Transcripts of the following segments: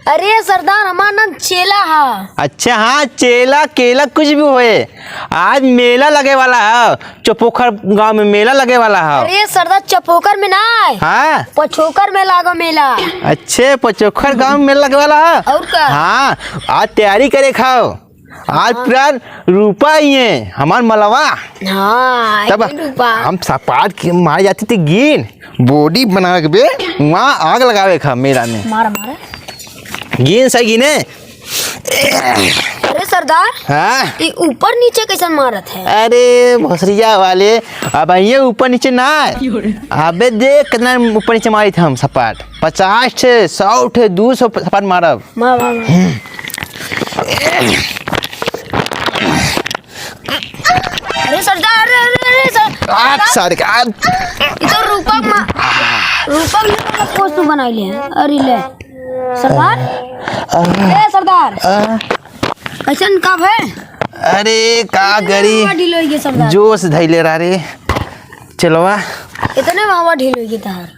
अरे सरदार हमारा नाम चेला है। अच्छा हाँ, चेला केला कुछ भी होए, आज मेला लगे वाला है। चपोखर गांव में मेला लगे वाला है। अरे सरदार चपोकर में ना है, हाँ पछोकर में लागो मेला। अच्छे पचोखर गांव में मेला लगे वाला है। और क्या? हाँ आज तैयारी करे खाओ, आज पूरा रूपा ही है हमार मलवा। हाँ तब हम सपाट के मार जाती थी गिन बॉडी बना के बे वहाँ आग लगावे खा मेला में। मारा मारा गिन सही गिने। अरे सरदार हाँ ये ऊपर नीचे कैसे मारत है? अरे भोसरिया वाले, अब ये ऊपर नीचे ना अबे देख कितना ऊपर नीचे मारी थे हम सपाट। 50 थे 100 थे 200 सपाट मारब। मार मार मार। अरे सरदार अरे सरदार सारे का इधर रूपक पोस्ट बनाई ले। अरे ले सरदार, ए सरदार ऐसन कब है? अरे का करी ढील होगी सरदार, जोश धैले रहा रे। चलवा इतने हवा ढील होगी तार।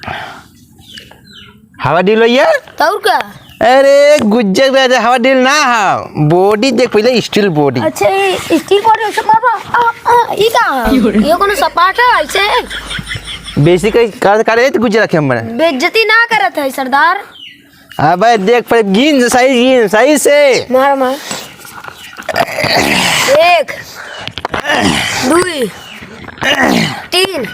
हवा डील हो यार। तो क्या? अरे गुज्जर राजा हवा डील ना है, बॉडी देख पहले स्टील बॉडी। अच्छा ये स्टील बॉडी से मारबा ई का ये कोनो सपाट है ऐसे बेसिक कर करे तो गुज्जर रखे हमरे बेइज्जती ना करत है सरदार। अबे देख पर गिन सही से मार मार। 1 2 3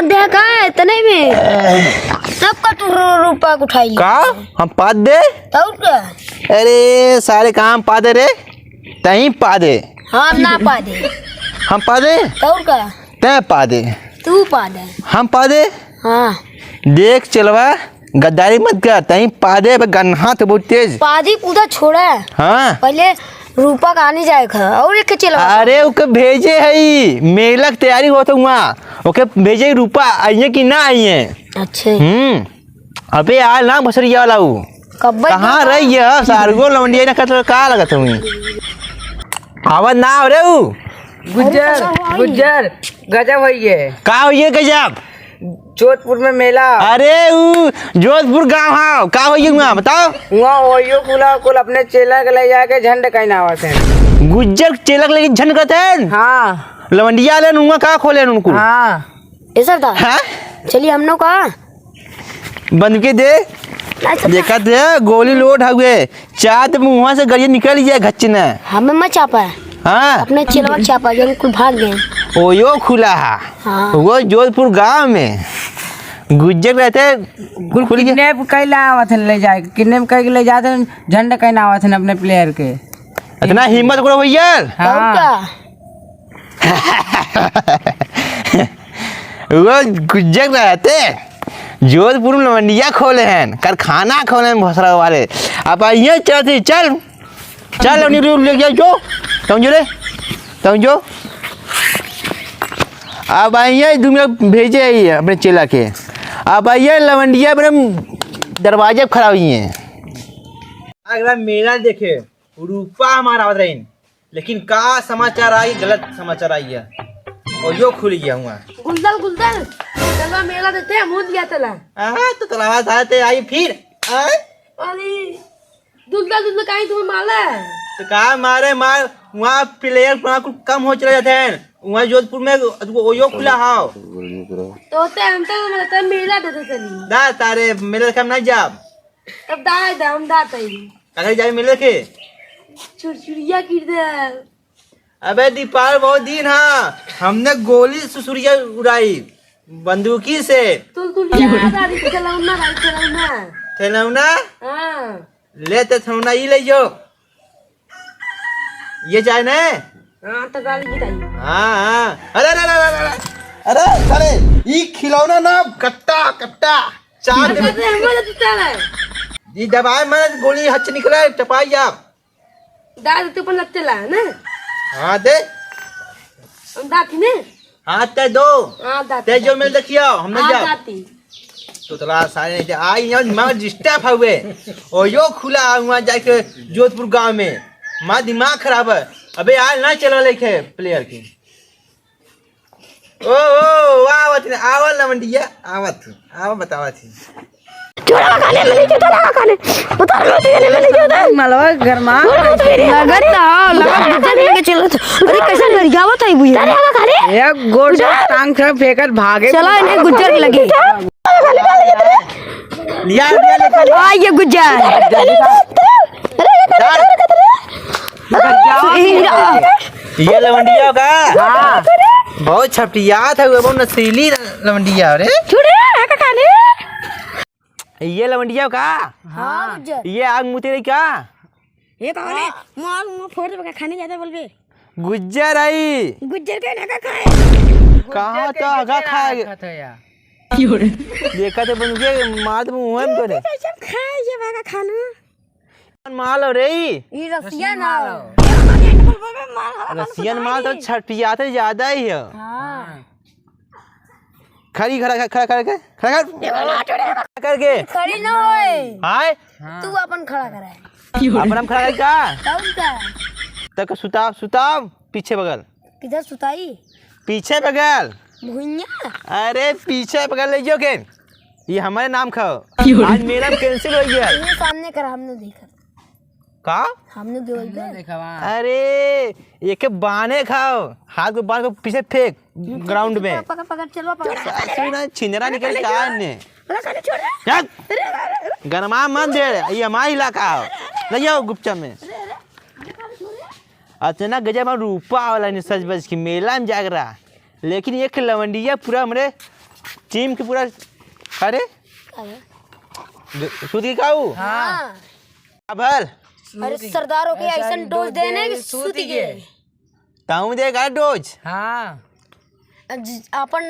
देखा है इतने में सबका तू रूपा उठाई का हम पा दे। तो क्या? अरे सारे काम पा दे रे, तहीं पा दे। हम ना पा दे। हम पा दे तो क्या? तै पा दे। तू पा दे। हम पा दे। हाँ देख चलवा गद्दारी मत कर, तहीं पा दे। गन्हा तो बहुत तेज पादी पूरा छोड़ा है। हाँ पहले रूपा का आने जाएगा और एक चला। अरे ओके भेजे है, मेला की तैयारी होता वहाँ ओके भेजे रूपा आइए कि ना आइए। अच्छा अबे यार ना भसरिया वाला हूँ कब कहाँ रही है सारगो लवंडिया ना कर का लगत हुई आवाज ना आ रे ऊ गुज्जर गजब है ये। का होइए गजब? जोधपुर में मेला। अरे ऊ जोधपुर गांव है, का होइए वहाँ बताओ। वहाँ ओयो कुला कुल अपने चेला के ले जाके झंड कहनावत है। गुज्जर चेलक लेके झंड करते हैं। हाँ लवंडिया ले उनका का खोले उनको। हाँ ए सरदार हाँ चलिए हम लोग का बंद के दे। देखा थे गोली लोड हुए चार मुँह से गरिया निकल जाए घच्चे न। हमें मत चापा है, हाँ अपने चिलवा चापा जो कुल भाग गए। ओयो खुला है। हाँ। वो जोधपुर गांव में गुज्जर रहते खुल गया। किडनैप कैला आवत है ले जाए, किडनैप करके ले जाते झंड कहनावत है अपने प्लेयर के। इतना हिम्मत करो भैया। और क्या? वो गुज्जर रहते जोधपुर में मंडिया खोले हैं, कारखाना खोले हैं भोसरा वाले। अब ये चलते चल चल ले गया जो समझो रे समझो। अब आइए दुनिया भेजे ही है अपने चेला के। अब आइए लवंडिया अपने दरवाजे खड़ा हुई हैं। अगला मेला देखे रूपा हमारा आवाज रही, लेकिन का समाचार आई गलत समाचार आई है और यो खुल गया हुआ। गुलदल चलवा मेला देखते हैं मुझ गया चला। तो तलावा जाते आई फिर अरे दुलदल कहीं तुम्हें माला है तो कहा मारे मार वहाँ प्लेयर कुछ कम हो चले जाते हैं वहाँ जोधपुर में ओयो खुला हाव तो होते हम तो मतलब मेला देते चली दा तारे मेले देखे हम नहीं जाब। तब दाए दा हम दाते ही अगर जाए मेले देखे चुरचुरिया गिर दे। अबे दीपाल बहुत दिन हाँ हमने गोली सुसुरिया उड़ाई बंदूकी से। थेलौना लेते थेलौना ये ले जो ये चाहे ना। हाँ अरे अरे अरे अरे अरे ये खिलौना ना कट्टा कट्टा चार ये दबाए मैं गोली हच निकले टपाई आप दाद तो पर लगते ला ना। हाँ दे हम दाती ने हाँ ते दो हां दाती ते जो मिल देखियो हमने जा दाती तो तला सारे नहीं आई यहाँ माँ डिस्टर्ब हुए और यो खुला वहाँ जाके जोधपुर गांव में माँ दिमाग खराब है। अबे यार ना चला लेके प्लेयर की ओ आवत ने आवल लवंडिया आवत बतावत थी चोरा खाने में नहीं चोरा खाने बता रहा हूं तेरे में नहीं चोरा मलवा गरमा लगत ना लगा गुज्जर लेके चला अरे कैसे मर गया वो था भैया अरे आगा खाने एक गोड़ टांग से फेंकर भागे चला इन्हें गुज्जर लगे लिया लेके आ ये गुज्जर ये लवंडिया का हाँ बहुत छपटिया था वो बहुत नसीली लवंडिया रे छोड़े आगा खाने ये लवंडिया का हां गुज्जर ये आग मुतेरी का ये तो अरे मुंह फोड़ दे खाने जाता बोलबे गुज्जर आई गुज्जर के ना खाए कहां तो आगा खाए देखा तो बन गया माद मुंह में तोरे सब खाए ये वाला खाना माल रे ये रसिया ना रसियन माल तो छटिया तो ज्यादा ही है हां खड़ी खड़ा खड़ा करके खड़ा करके खड़ी ना होए हाय तू अपन खड़ा करे अपन हम खड़ा का तब का तक सुताव सुताव पीछे बगल किधर सुताई पीछे बगल भुइया अरे पीछे बगल ले जो के ये हमारे नाम खाओ आज मेरा कैंसिल हो गया ये सामने कर हमने देखा का हमने देखा देखा वहाँ अरे एक बाने खाओ हाथ को बांध को पीछे फेंक ग्राउंड में पकड़ पकड़ चलो पकड़ सुना छिंदरा निकल का ने पकड़ कर छोड़ चल गरमा मत दे ये हमारा इलाका हो ले जाओ गुप्ता में अतना गजब में रूपा वाला ने सज बज की मेला में जाग रहा लेकिन एक लवंडिया पूरा हमरे टीम के पूरा अरे सूत की काऊ हां अबल अरे सरदारों के ऐसा डोज देने की सूती के ताऊ देगा डोज हाँ अपन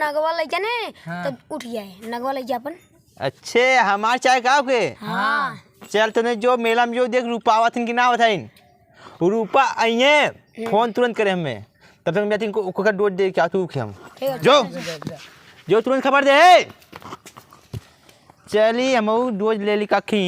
नगवा ले जाने तब उठ गया है नगवा ले जा अपन अच्छे हमार चाय का के हां चल तने जो मेला में जो देख रूपावा थी कि ना बताइन रूपा आइए फोन तुरंत करे हमें तब तक मैं इनको ओका डोज दे क्या तू हम जो तुरंत खबर दे चली हम डोज ले ली काखी